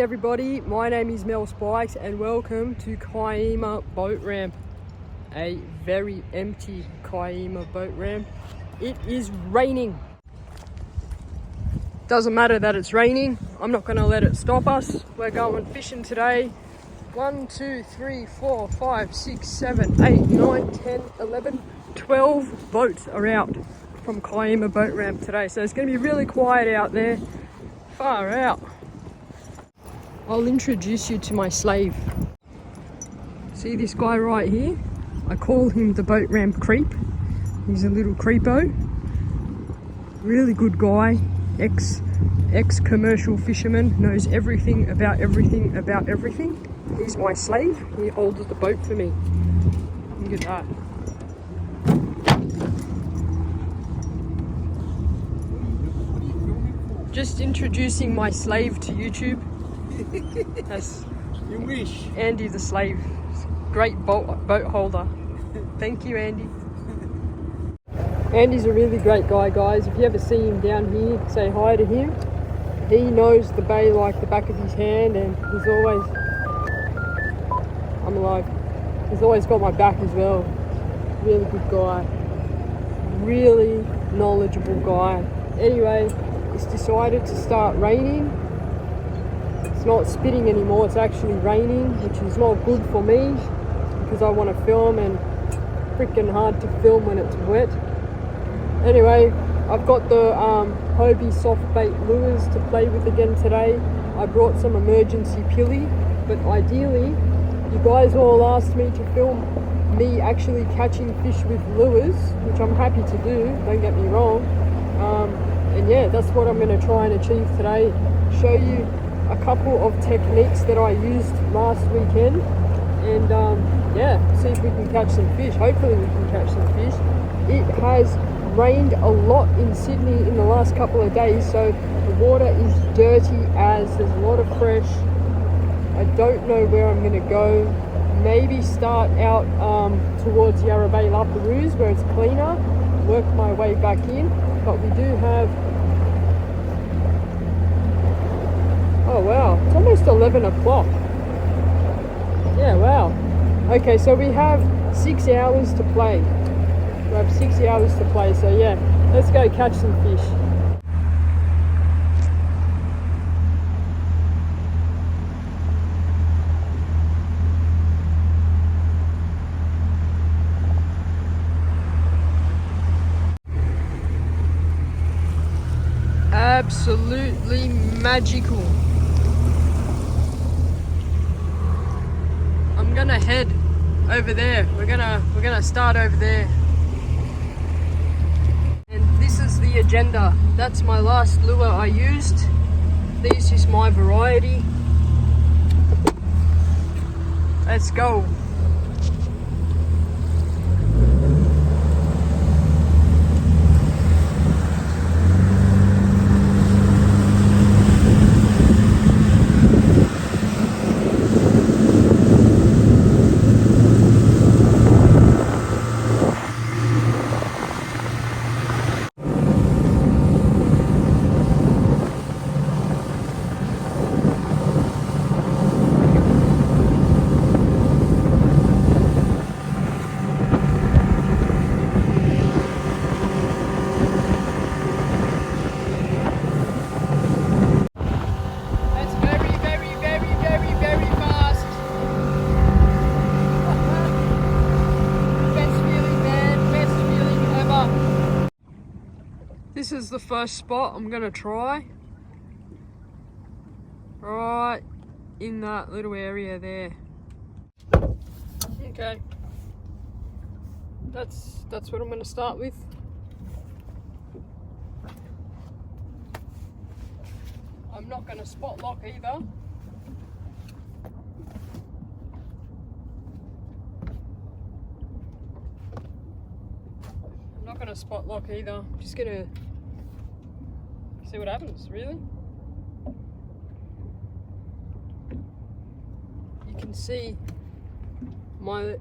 everybody, my name is Mel Spikes and welcome to Kaima Boat Ramp. A very empty Kaima boat ramp. It is raining. Doesn't matter that it's raining, I'm not going to let it stop us. We're going fishing today. 1, 2, 3, 4, 5, 6, 7, 8, 9, 10, 11, 12 boats are out from Kaima Boat Ramp today. So it's going to be really quiet out there. Far out. I'll introduce you to my slave. See this guy right here? I call him the boat ramp creep. He's a little creepo. Really good guy. Ex-commercial fisherman. Knows everything about everything about everything. He's my slave. He holds the boat for me. Look at that. Just introducing my slave to YouTube. That's you wish. Andy the slave. Great boat holder. Thank you, Andy. Andy's a really great guy, guys. If you ever see him down here, say hi to him. He knows the bay like the back of his hand, and he's always... I'm alive. He's always got my back as well. Really good guy. Really knowledgeable guy. Anyway, it's decided to start raining. It's not spitting anymore, it's actually raining, which is not good for me because I want to film, and freaking hard to film when it's wet. Anyway, I've got the Hobie soft bait lures to play with again today. I brought some emergency pilly, but ideally, you guys all asked me to film me actually catching fish with lures, which I'm happy to do, don't get me wrong. And yeah, that's what I'm going to try and achieve today. Show you a couple of techniques that I used last weekend, and yeah, see if we can catch some fish. Hopefully we can catch some fish. It has rained a lot in Sydney in the last couple of days, so the water is dirty as there's a lot of fresh. I don't know where I'm going to go. Maybe start out towards Yarra Bay La Perouse where it's cleaner, work my way back in, but we do have... Oh wow, it's almost 11 o'clock. Yeah, wow. Okay, so we have 6 hours to play. We have 6 hours to play, so yeah, let's go catch some fish. Absolutely magical. I'm gonna head over there. We're gonna start over there. And this is the agenda. That's my last lure I used. This is my variety. Let's go. This is the first spot I'm gonna try. Right in that little area there. Okay. That's what I'm gonna start with. I'm not gonna spot lock either. I'm not gonna spot lock either. I'm just gonna see what happens, really. You can see my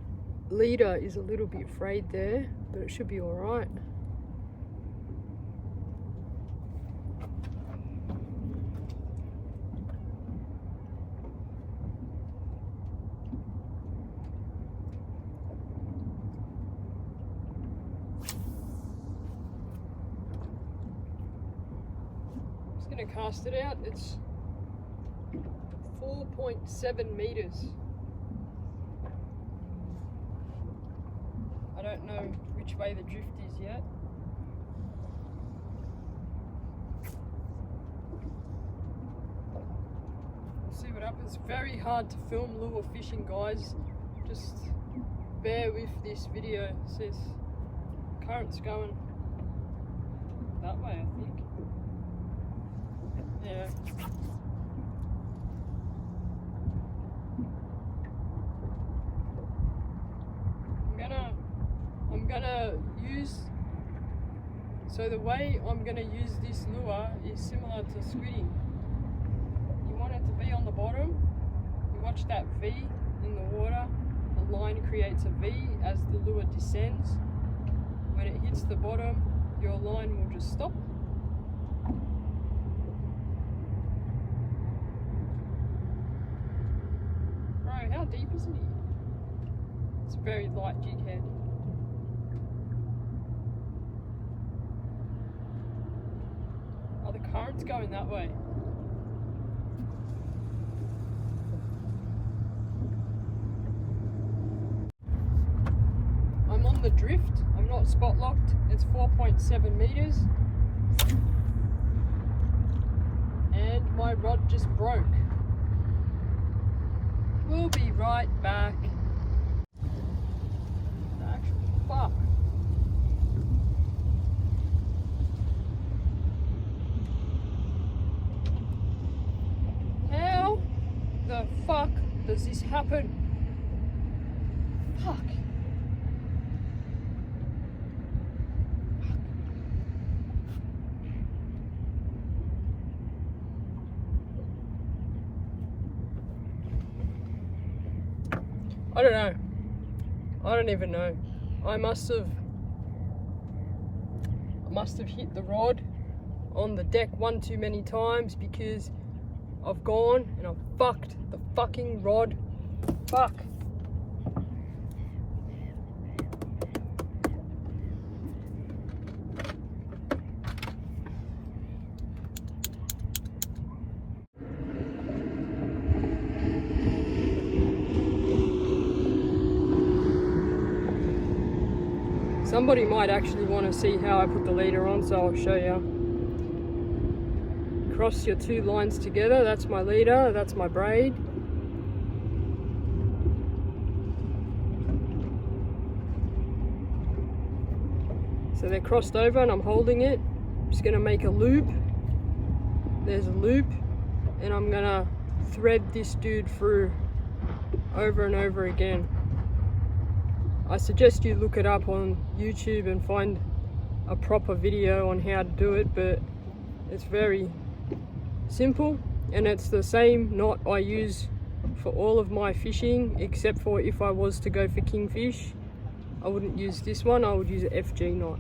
leader is a little bit frayed there, but it should be all right. Just gonna cast it out. It's 4.7 meters. I don't know which way the drift is yet. We'll see what happens. Very hard to film lure fishing, guys. Just bear with this video. It says current's going that way, I think. Yeah. I'm gonna use, so the way I'm gonna use this lure is similar to squidding. You want it to be on the bottom. You watch that V in the water. The line creates a V as the lure descends. When it hits the bottom, your line will just stop. Bro, how deep is it here? It's a very light jig head. Oh, the current's going that way. I'm on the drift. I'm not spot locked. It's 4.7 meters. And my rod just broke. We'll be right back. Actual fuck. How the fuck does this happen? Fuck. I don't know. I don't even know. I must have hit the rod on the deck one too many times because I've gone and I've fucked the fucking rod. Fuck. Somebody might actually want to see how I put the leader on, so I'll show you. Cross your two lines together. That's my leader, that's my braid. So they're crossed over and I'm holding it. I'm just going to make a loop. There's a loop. And I'm going to thread this dude through over and over again. I suggest you look it up on YouTube and find a proper video on how to do it, but it's very simple and it's the same knot I use for all of my fishing, except for if I was to go for kingfish, I wouldn't use this one, I would use an FG knot.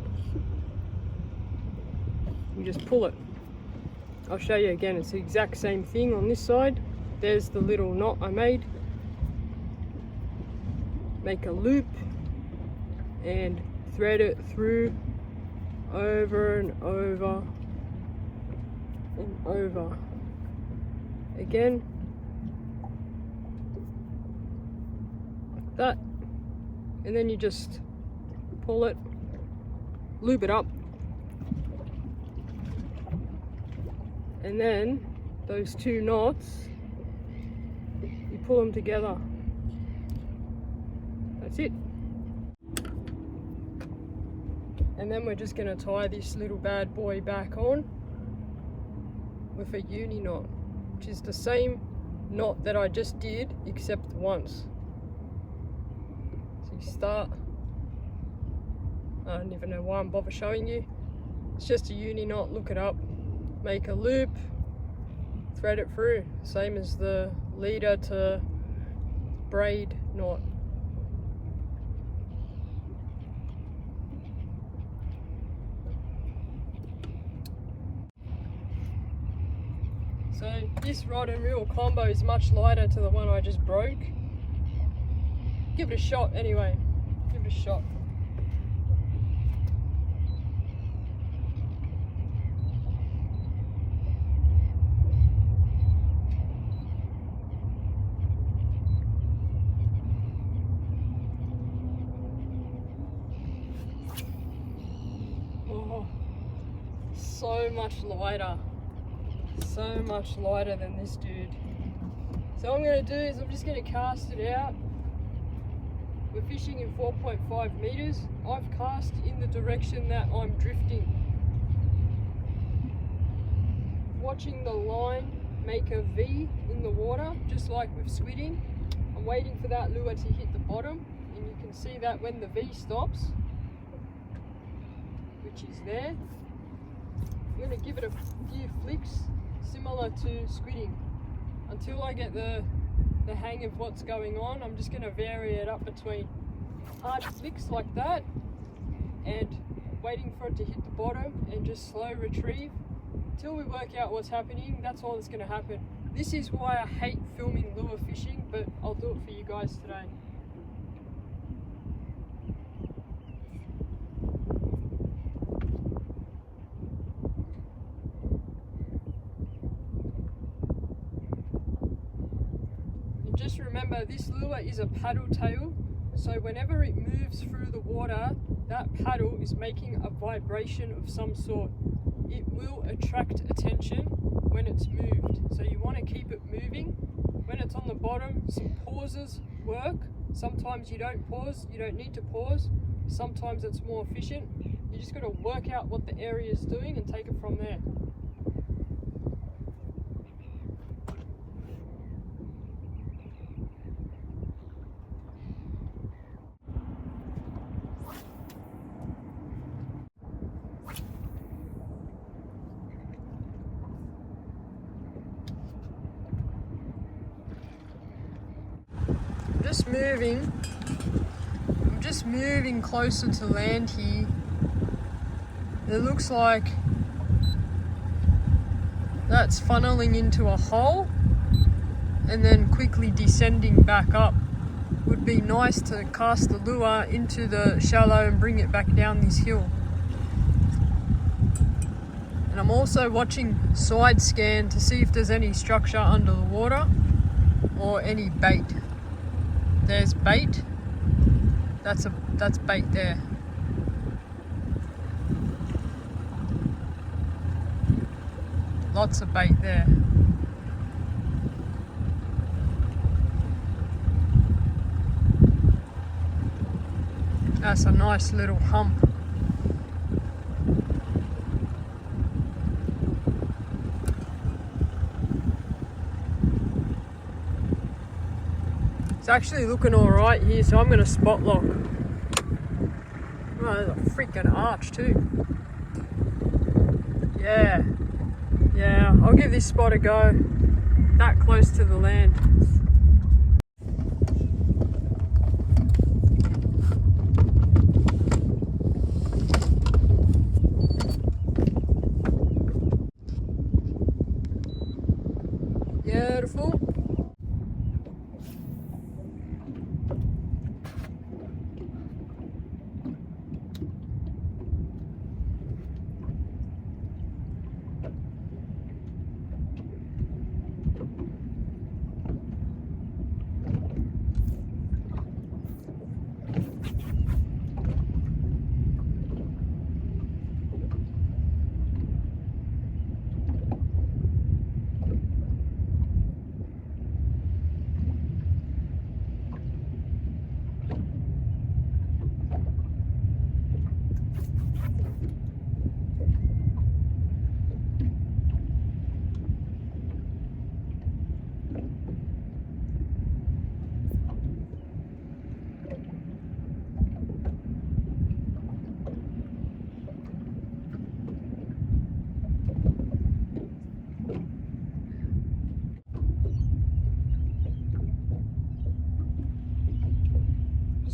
You just pull it. I'll show you again, it's the exact same thing on this side. There's the little knot I made. Make a loop and thread it through over and over and over again, like that, and then you just pull it, lube it up, and then those two knots, you pull them together. That's it. And then we're just going to tie this little bad boy back on with a uni knot, which is the same knot that I just did except once. So you start, I don't even know why I'm bother showing you. It's just a uni knot, look it up, make a loop, thread it through, same as the leader to braid knot. So this rod and reel combo is much lighter to the one I just broke. Give it a shot anyway, give it a shot. so much lighter. So much lighter than this dude. So what I'm going to do is I'm just going to cast it out. We're fishing in 4.5 meters. I've cast in the direction that I'm drifting. Watching the line make a V in the water, just like with squidding. I'm waiting for that lure to hit the bottom, and you can see that when the V stops, which is there, I'm going to give it a few flicks similar to squidding until I get the hang of what's going on. I'm just going to vary it up between hard flicks like that and waiting for it to hit the bottom and just slow retrieve until we work out what's happening. That's all that's going to happen. This is why I hate filming lure fishing, but I'll do it for you guys today. Just remember, this lure is a paddle tail, so whenever it moves through the water, that paddle is making a vibration of some sort. It will attract attention when it's moved, so you want to keep it moving. When it's on the bottom, some pauses work. Sometimes you don't pause, you don't need to pause. Sometimes it's more efficient. You just got to work out what the area is doing and take it from there. I'm just moving closer to land here. It looks like that's funneling into a hole and then quickly descending back up. Would be nice to cast the lure into the shallow and bring it back down this hill. And I'm also watching side scan to see if there's any structure under the water or any bait. There's bait. That's bait there. Lots of bait there. That's a nice little hump. It's actually looking all right here, so I'm going to spot lock. Oh, there's a freaking arch too. Yeah, I'll give this spot a go. That close to the land. Beautiful.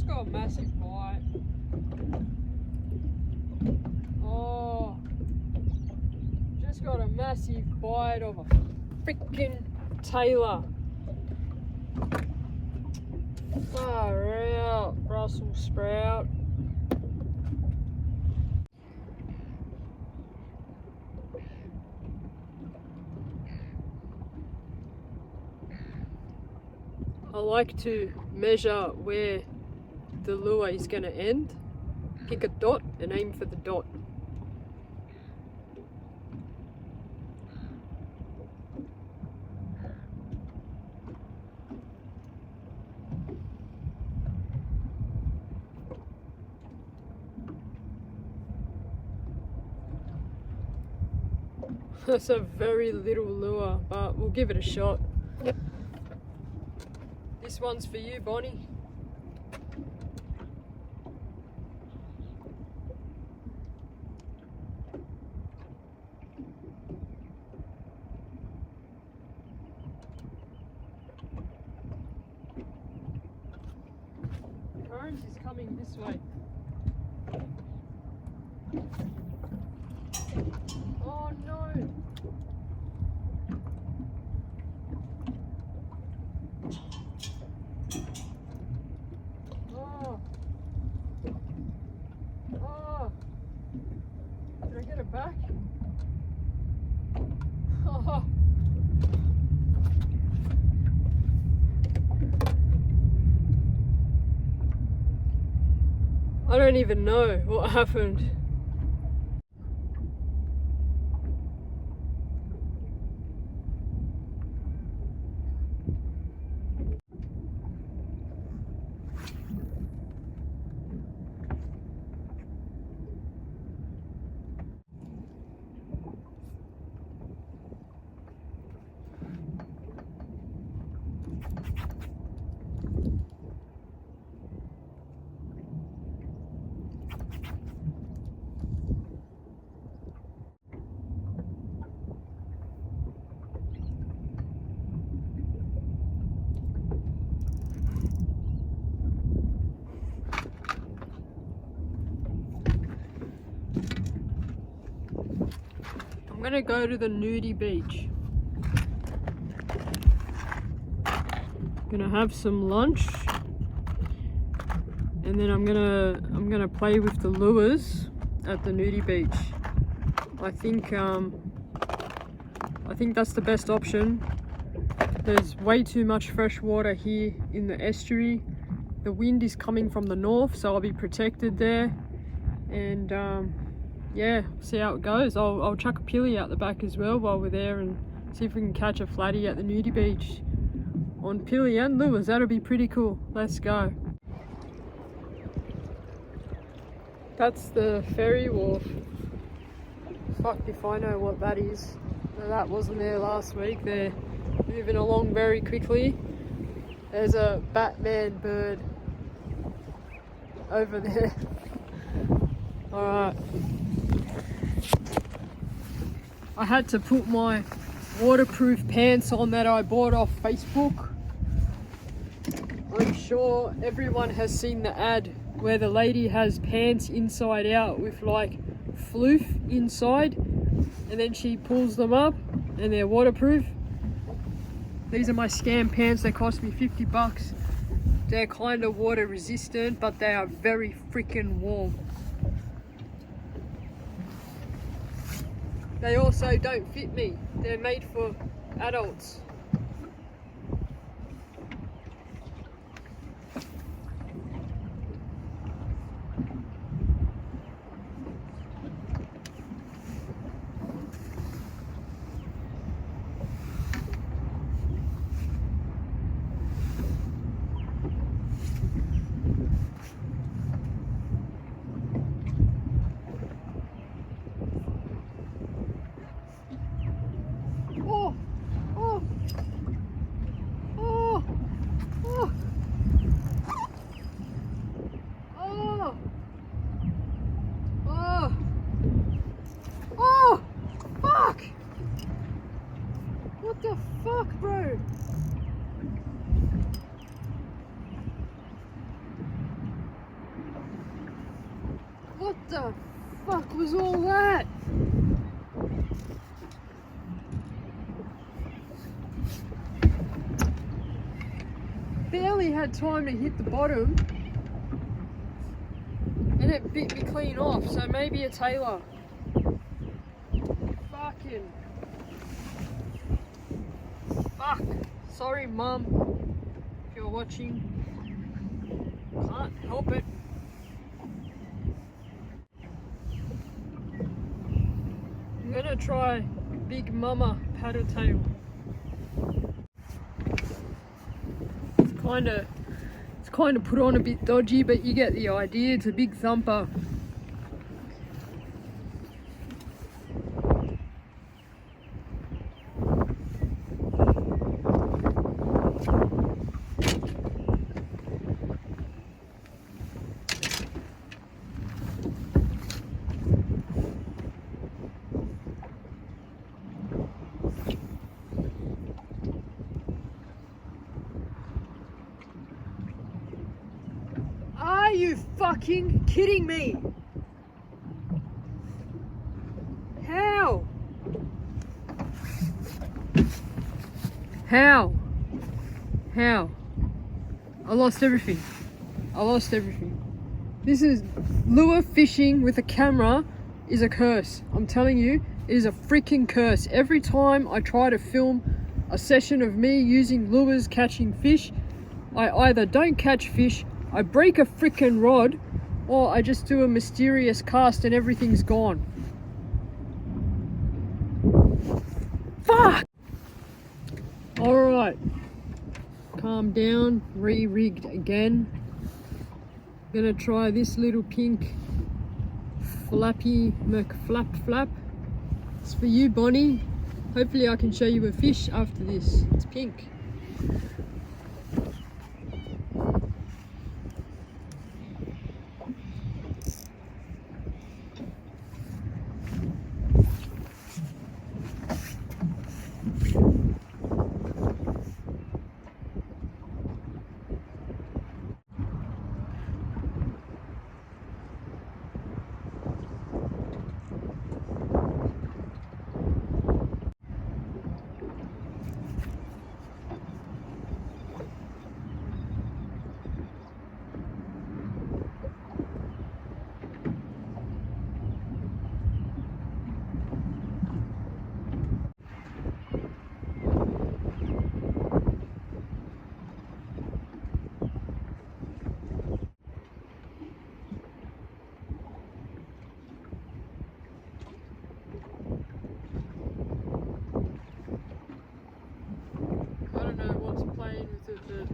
Got a massive bite. Oh, just got a massive bite of a freaking tailor. Far out, Brussels sprout. I like to measure where the lure is going to end, pick a dot and aim for the dot. That's a very little lure, but we'll give it a shot. This one's for you, Bonnie. Haines is coming this way. Oh no! Oh! Oh! Did I get it back? Oh! I don't even know what happened. I'm gonna go to the nudie beach. Gonna have some lunch, and then I'm gonna play with the lures at the nudie beach. I think that's the best option. There's way too much fresh water here in the estuary. The wind is coming from the north, so I'll be protected there. And yeah, see how it goes. I'll chuck a pilly out the back as well while we're there and see if we can catch a flatty at the nudie beach on pilly and lures. That'll be pretty cool. Let's go. That's the ferry wharf. Fuck if I know what that is. That wasn't there last week. They're moving along very quickly. There's a Batman bird over there. Alright. I had to put my waterproof pants on that I bought off Facebook. I'm sure everyone has seen the ad where the lady has pants inside out with like floof inside, and then she pulls them up and they're waterproof. These are my scam pants. They cost me 50 bucks. They're kind of water resistant, but they are very freaking warm. They also don't fit me. They're made for adults. What the fuck, bro? What the fuck was all that? Barely had time to hit the bottom and it bit me clean off, so maybe a tailor. Fucking fuck. Sorry, Mum, if you're watching. Can't help it. I'm gonna try Big Mama paddle tail. It's kind of put on a bit dodgy, but you get the idea. It's a big thumper. fucking kidding me? How? How? How? I lost everything. I lost everything. This is lure fishing with a camera is a curse. I'm telling you, it is a freaking curse. Every time I try to film a session of me using lures catching fish, I either don't catch fish, I break a freaking rod, or I just do a mysterious cast and everything's gone. Fuck! Alright. Calm down, re-rigged again. Gonna try this little pink flappy McFlap flap. It's for you, Bonnie. Hopefully I can show you a fish after this. It's pink.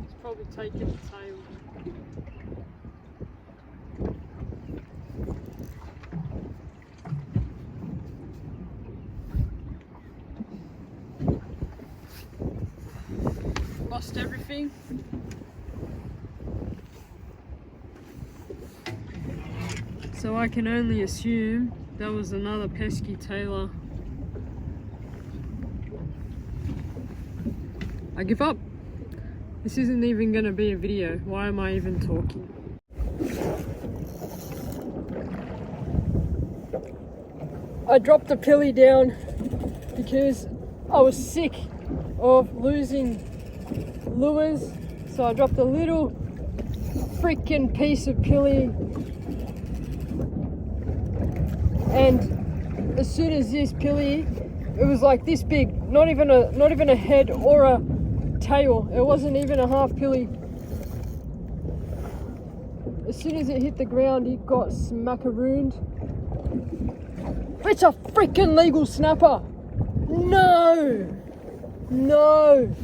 It's probably taking the tail. Lost everything. So I can only assume that was another pesky tailor. I give up. This isn't even going to be a video. Why am I even talking? I dropped the pilly down because I was sick of losing lures. So I dropped a little freaking piece of pilly. And as soon as this pilly, it was like this big, not even a head or a tail. It wasn't even a half pilly. As soon as it hit the ground, it got smackarooned. It's a freaking legal snapper. No. No.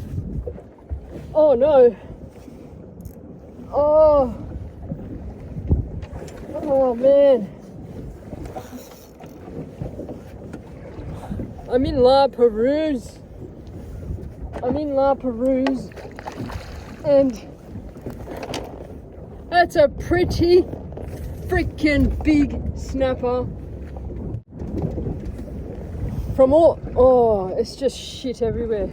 Oh no. Oh. Oh man. I'm in La Perouse. And that's a pretty freaking big snapper. From all, oh, it's just shit everywhere.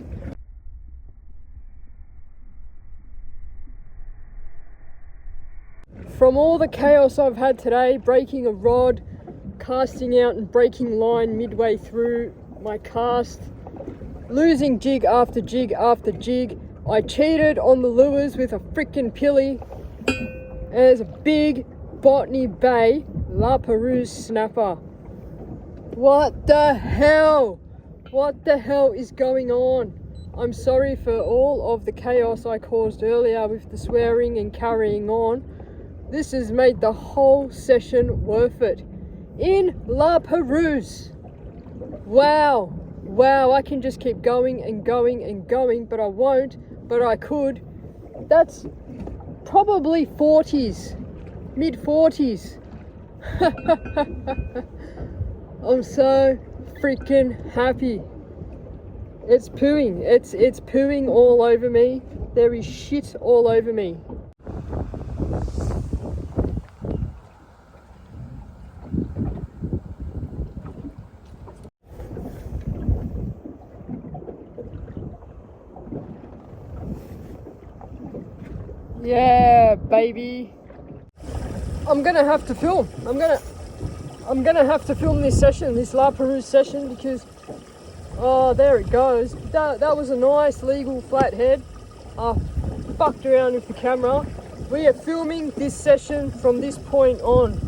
From all the chaos I've had today, breaking a rod, casting out and breaking line midway through my cast, losing jig after jig after jig, I cheated on the lures with a freaking pilly. There's a big Botany Bay La Perouse snapper. What the hell? What the hell is going on? I'm sorry for all of the chaos I caused earlier with the swearing and carrying on. This has made the whole session worth it. In La Perouse. Wow. Wow, I can just keep going and going and going, but I won't, but I could. That's probably 40s, mid 40s. I'm so freaking happy. It's pooing. It's pooing all over me. There is shit all over me. Yeah, baby. I'm gonna have to film. I'm gonna have to film this session, this La Perouse session, because oh, there it goes. That was a nice legal flathead. Fucked around with the camera. We are filming this session from this point on.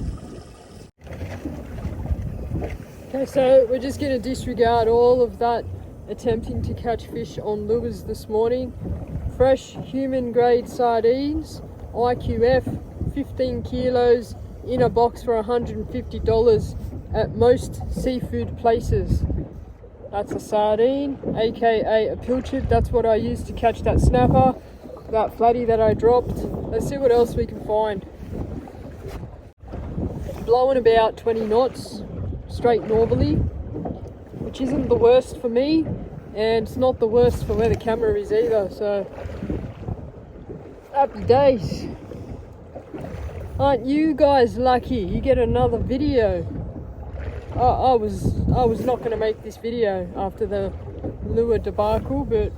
Okay, so we're just gonna disregard all of that attempting to catch fish on lures this morning. Fresh human grade sardines, IQF, 15 kilos in a box for $150 at most seafood places. That's a sardine, aka a pilchard. That's what I used to catch that snapper, that flatty that I dropped. Let's see what else we can find. Blowing about 20 knots, straight northerly, which isn't the worst for me, and it's not the worst for where the camera is either, so happy days. Aren't you guys lucky? You get another video. I was not going to make this video after the lure debacle, but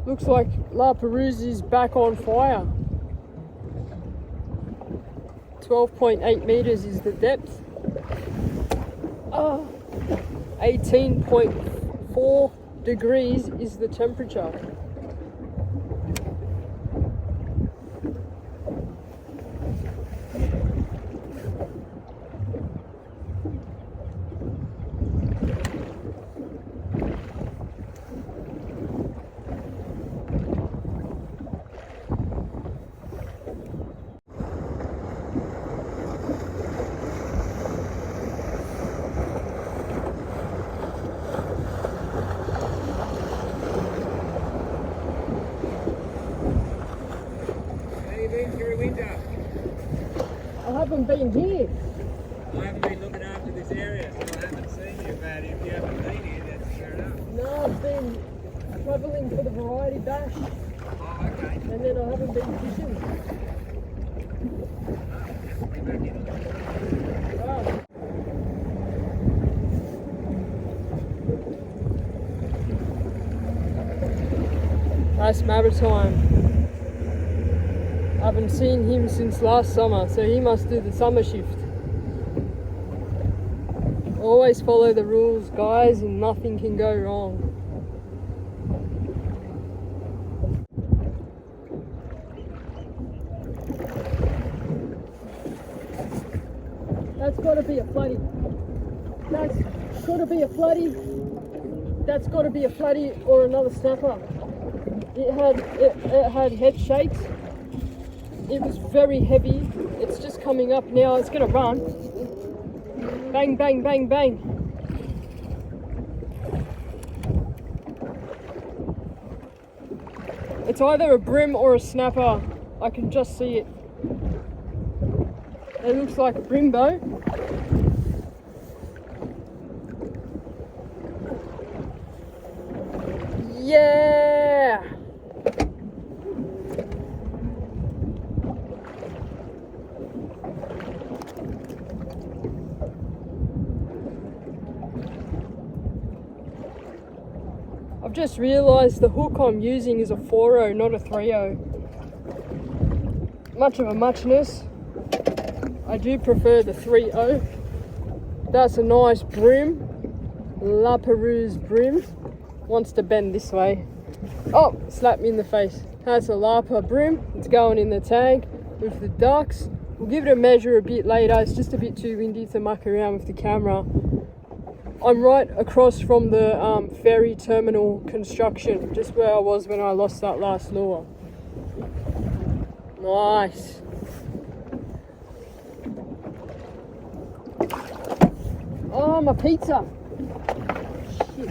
looks like La Perouse is back on fire. 12.8 meters is the depth. 18.4 degrees is the temperature. I haven't been here. I haven't been looking after this area, so I haven't seen you, but if you haven't been here, that's fair enough. No, I've been travelling for the variety bash. Oh, okay. And then I haven't been fishing. Wow. That's Maritime. I haven't seen him since last summer, so he must do the summer shift. Always follow the rules, guys, and nothing can go wrong. That's got to be a floody. That's got to be a floody. That's got to be a floody or another snapper. It had head shakes. It was very heavy. It's just coming up now. It's gonna run. Bang, bang, bang, bang. It's either a brim or a snapper. I can just see it. It looks like a brimbo. Yeah! I've just realised the hook I'm using is a 4-0, not a 3-0. Much of a muchness. I do prefer the 3-0. That's a nice brim. La Perouse brim. Wants to bend this way. Oh, slapped me in the face. That's a Lapa brim. It's going in the tank with the ducks. We'll give it a measure a bit later. It's just a bit too windy to muck around with the camera. I'm right across from the ferry terminal construction, just where I was when I lost that last lure. Nice. Oh, my pizza. Shit.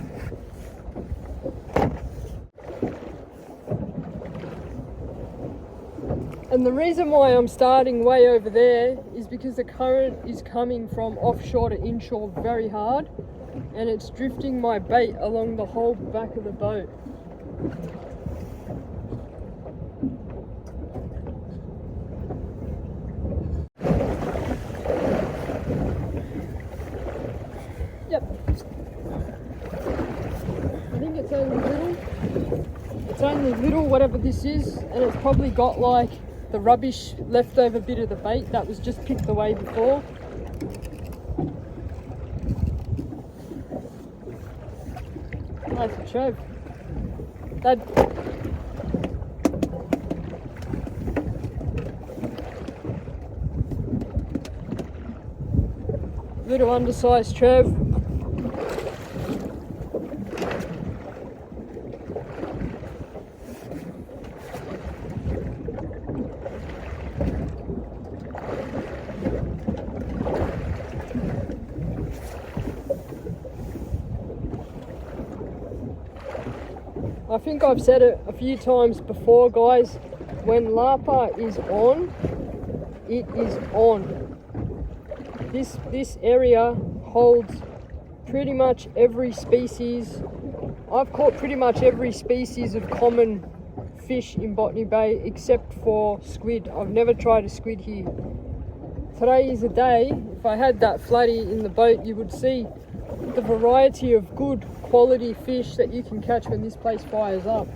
And the reason why I'm starting way over there is because the current is coming from offshore to inshore very hard, and it's drifting my bait along the whole back of the boat. Yep. I think it's only little. It's only little, whatever this is, and it's probably got like the rubbish leftover bit of the bait that was just picked away before. Nice and Trev. That little undersized Trev. I think I've said it a few times before, guys, when Lapa is on, it is on. This area holds pretty much every species. I've caught pretty much every species of common fish in Botany Bay except for squid. I've never tried a squid here. Today is a day, if I had that flatty in the boat, you would see the variety of good quality fish that you can catch when this place fires up.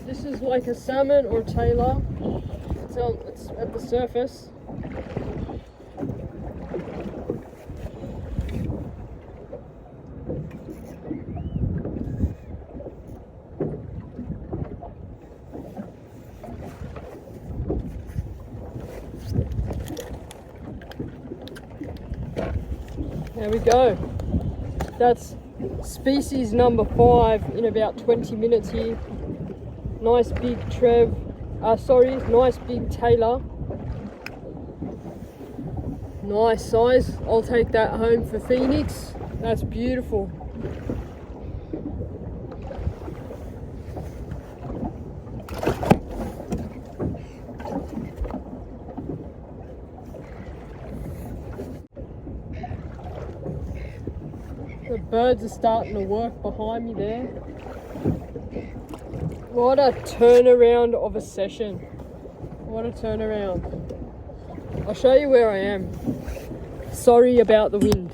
This is like a salmon or tailor. It's at the surface. There we go. That's species number 5 in about 20 minutes here. Nice big nice big tailor. Nice size. I'll take that home for Phoenix. That's beautiful. The birds are starting to work behind me there. What a turnaround of a session. What a turnaround. I'll show you where I am. Sorry about the wind.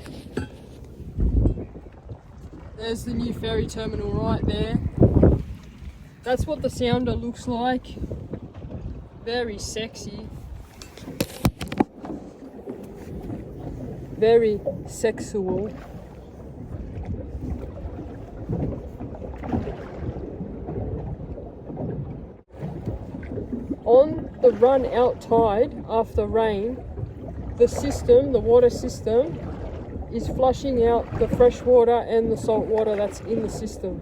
There's the new ferry terminal right there. That's what the sounder looks like. Very sexy. Very sexual. On the run out tide after rain, the water system is flushing out the fresh water and the salt water that's in the system.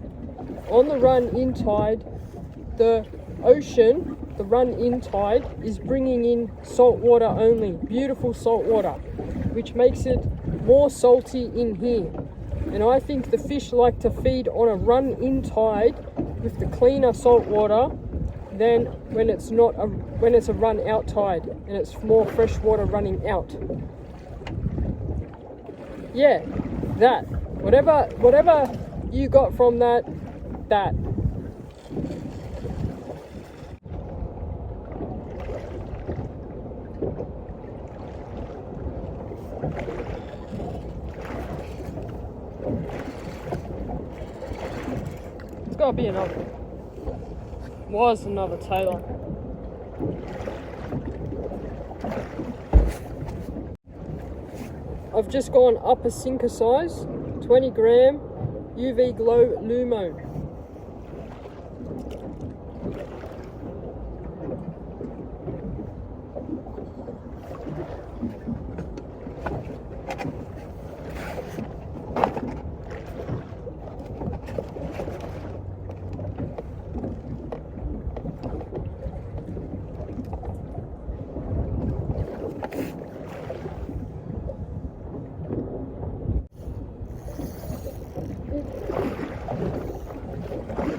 On the run in tide, the ocean, the run in tide is bringing in salt water only, beautiful salt water, which makes it more salty in here. And I think the fish like to feed on a run in tide with the cleaner salt water than when it's a run out tide and it's more fresh water running out. Yeah, that. Whatever you got from that. It's gotta be another. Was another tailor. I've just gone up a sinker size, 20 gram UV Glow Lumo.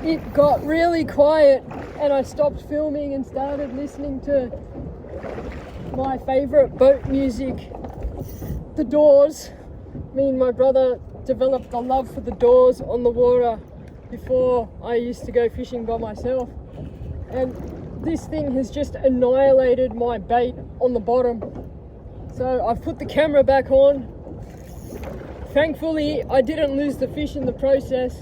It got really quiet and I stopped filming and started listening to my favourite boat music, The Doors. Me and my brother developed a love for the doors on the water before I used to go fishing by myself. And this thing has just annihilated my bait on the bottom. So I've put the camera back on. Thankfully, I didn't lose the fish in the process.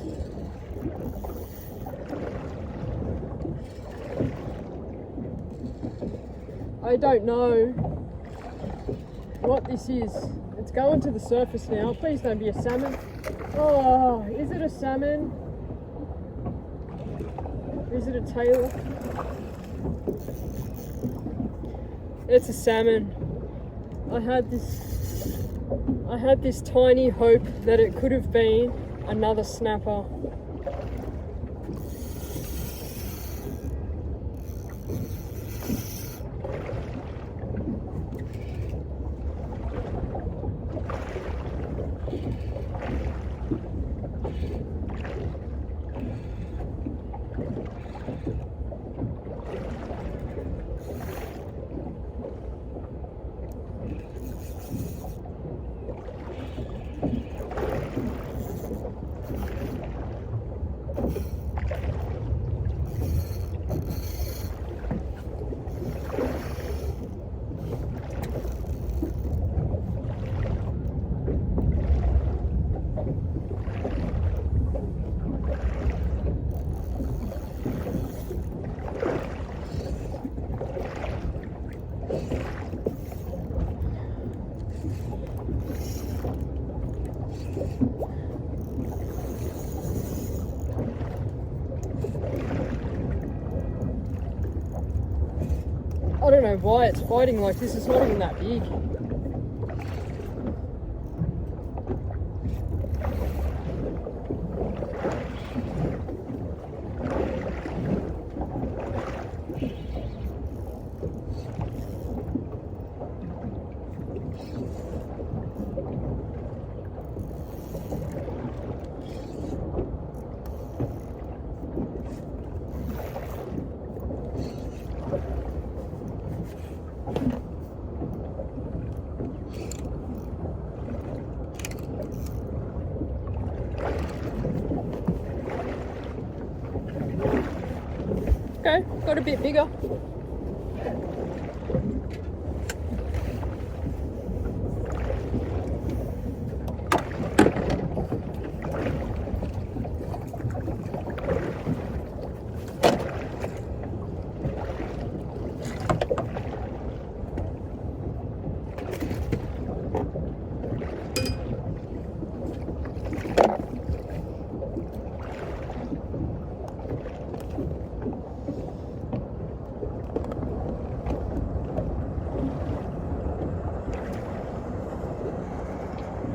I don't know what this is. It's going to the surface now. Please don't be a salmon. Oh, is it a salmon? Is it a tail? It's a salmon. I had this tiny hope that it could have been another snapper. I don't know why it's fighting like this. It's not even that big. Okay, got a bit bigger.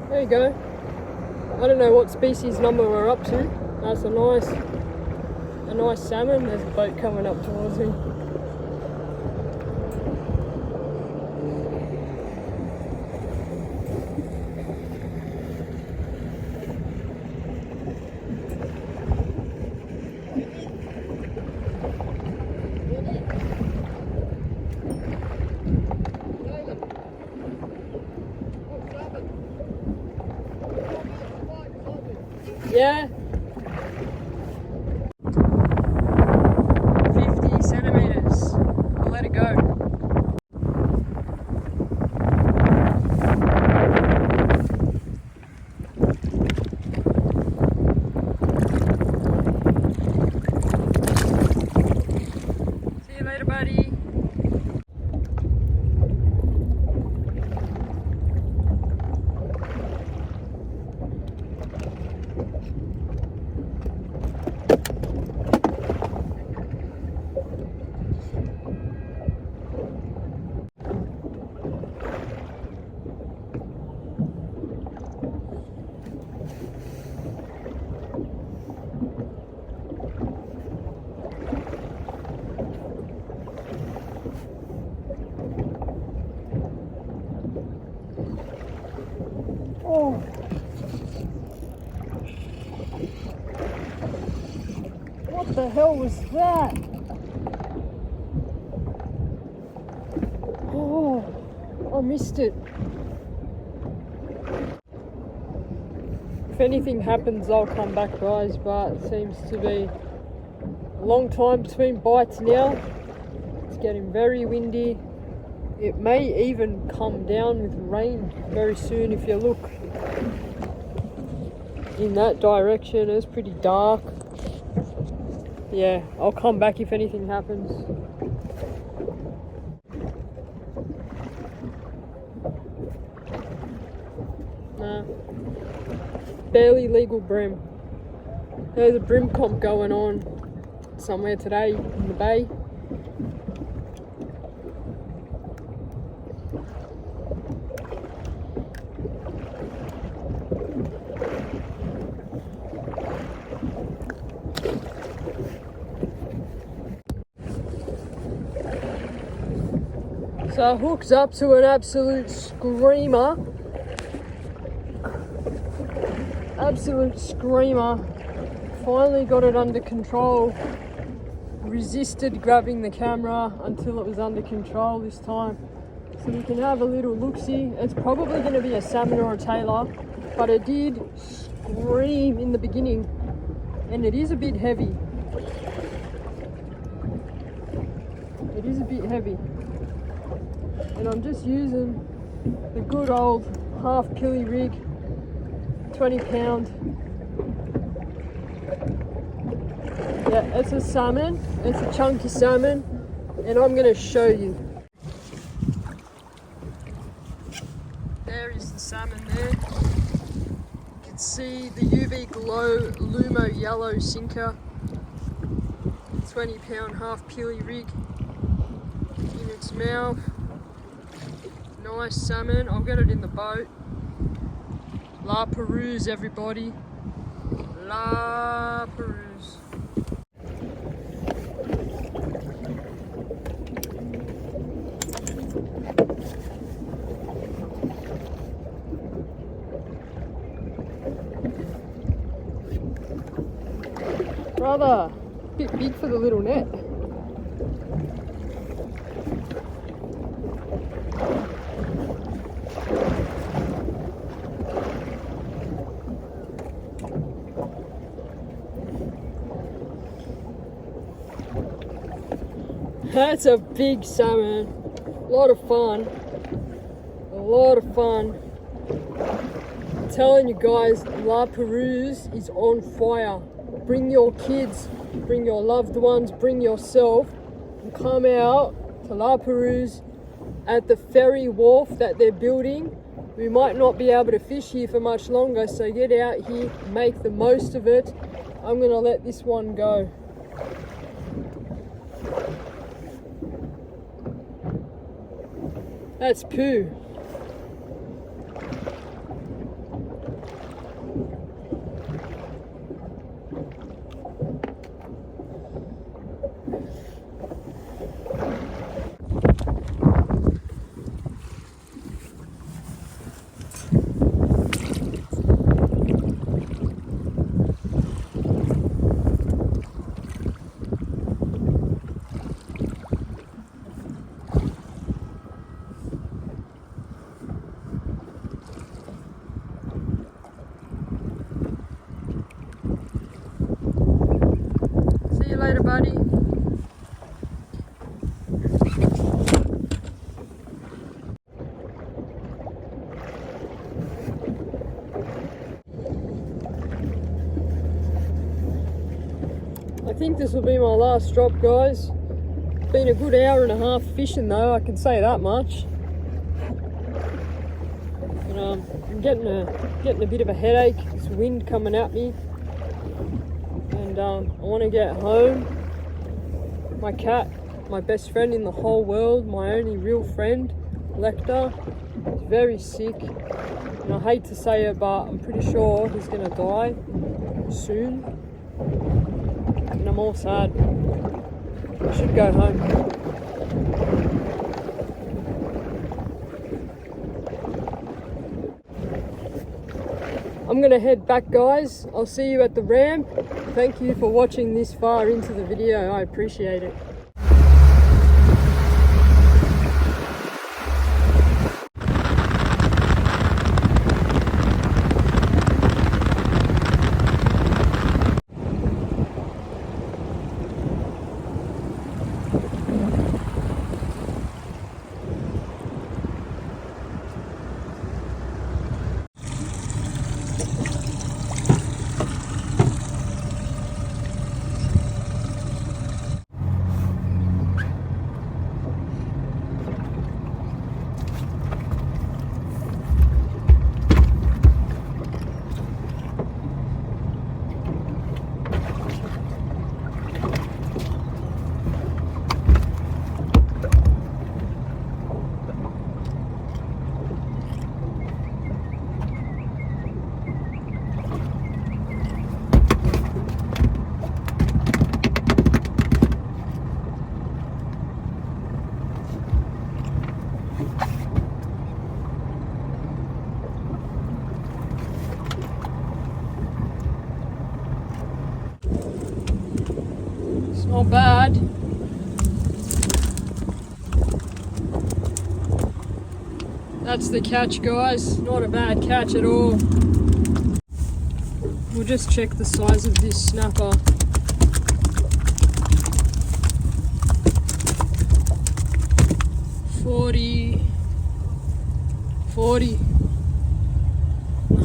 There you go. I don't know what species number we're up to. That's a nice salmon. There's a boat coming up towards me. Yeah. 50 centimeters. I'll let it go. See you later, buddy. Oh. What the hell was that? Oh, I missed it. If anything happens, I'll come back, guys, but it seems to be a long time between bites now. It's getting very windy. It may even come down with rain very soon if you look in that direction. It's pretty dark. Yeah, I'll come back if anything happens. Nah. Barely legal bream. There's a bream comp going on somewhere today in the bay. So hooks up to an absolute screamer. Absolute screamer. Finally got it under control. Resisted grabbing the camera until it was under control this time. So we can have a little look-see. It's probably going to be a salmon or a tailor, but it did scream in the beginning, and it is a bit heavy. It is a bit heavy. And I'm just using the good old half killie rig, 20 pound. Yeah, it's a salmon, it's a chunky salmon, and I'm gonna show you. There is the salmon there. You can see the UV Glow Lumo Yellow Sinker, 20 pound half killie rig in its mouth. Nice salmon. I'll get it in the boat. La Perouse, everybody. La Perouse. Rather a bit big for the little net. That's a big salmon. A lot of fun. A lot of fun. I'm telling you guys, La Perouse is on fire. Bring your kids, bring your loved ones, bring yourself, and come out to La Perouse at the ferry wharf that they're building. We might not be able to fish here for much longer, so get out here, make the most of it. I'm gonna let this one go. That's poo. Later, buddy. I think this will be my last drop, guys. Been a good hour and a half fishing though, I can say that much. But, I'm getting a bit of a headache. This wind coming at me. I want to get home. My cat, my best friend in the whole world, my only real friend, Lecter, is very sick. And I hate to say it, but I'm pretty sure he's going to die soon. And I'm all sad. I should go home. I'm going to head back, guys. I'll see you at the ramp. Thank you for watching this far into the video. I appreciate it. not bad. That's the catch, guys. Not a bad catch at all. We'll just check the size of this snapper. $40.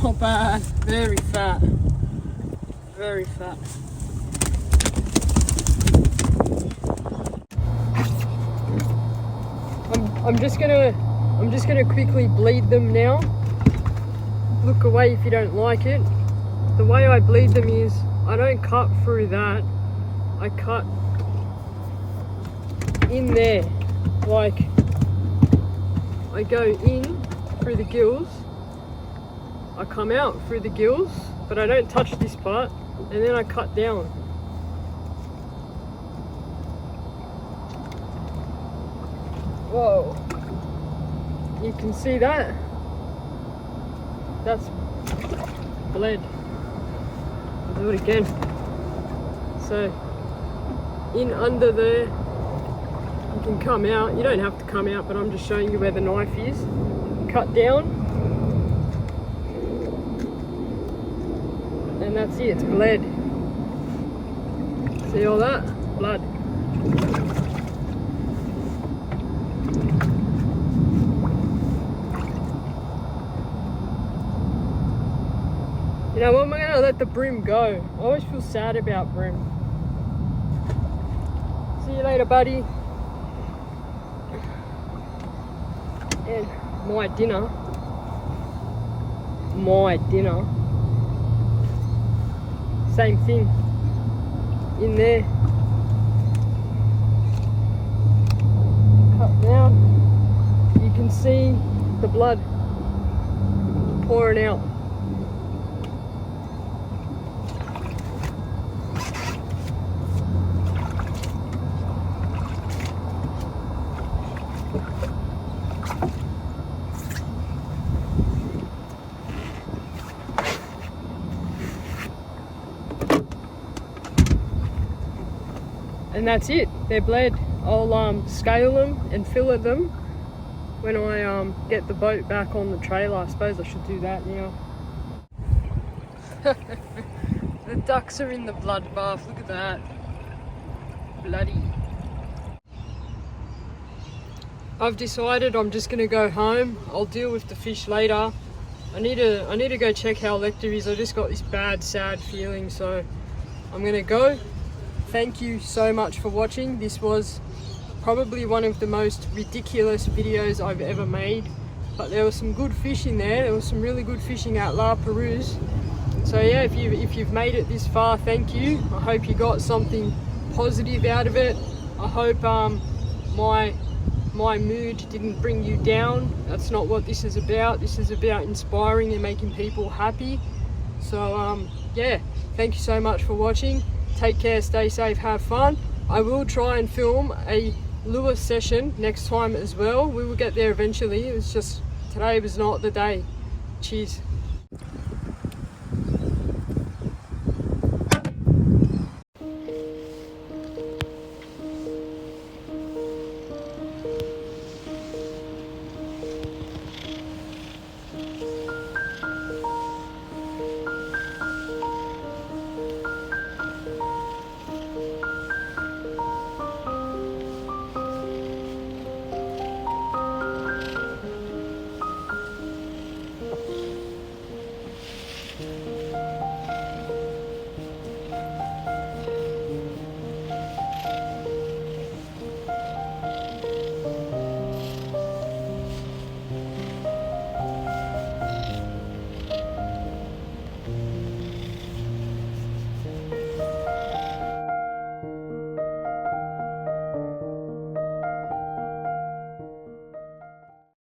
Not bad. Very fat. Very fat. I'm just gonna quickly bleed them now. Look away if you don't like it. The way I bleed them is I don't cut through that. I cut in there. Like I go in through the gills. I come out through the gills, but I don't touch this part, and then I cut down. Whoa. You can see that? That's bled. I'll do it again. So, in under there, you can come out. You don't have to come out, but I'm just showing you where the knife is. Cut down. And that's it, it's bled. See all that? Blood. You know what, I'm gonna let the bream go. I always feel sad about bream. See you later, buddy. And my dinner. Same thing. In there. Cut down. You can see the blood pouring out. And that's it, they're bled. I'll scale them and fillet them when I get the boat back on the trailer. I suppose I should do that now. The ducks are in the blood bath, look at that. Bloody. I've decided I'm just gonna go home. I'll deal with the fish later. I need to go check how Lecter is. I just got this bad, sad feeling, so I'm gonna go. Thank you so much for watching. This was probably one of the most ridiculous videos I've ever made, but there was some good fish in there. There was some really good fishing at La Perouse. So yeah, if you've made it this far, thank you. I hope you got something positive out of it. I hope my mood didn't bring you down. That's not what this is about. This is about inspiring and making people happy. So yeah, thank you so much for watching. Take care, stay safe, have fun. I will try and film a lure session next time as well. We will get there eventually. It's just today was not the day. Cheers.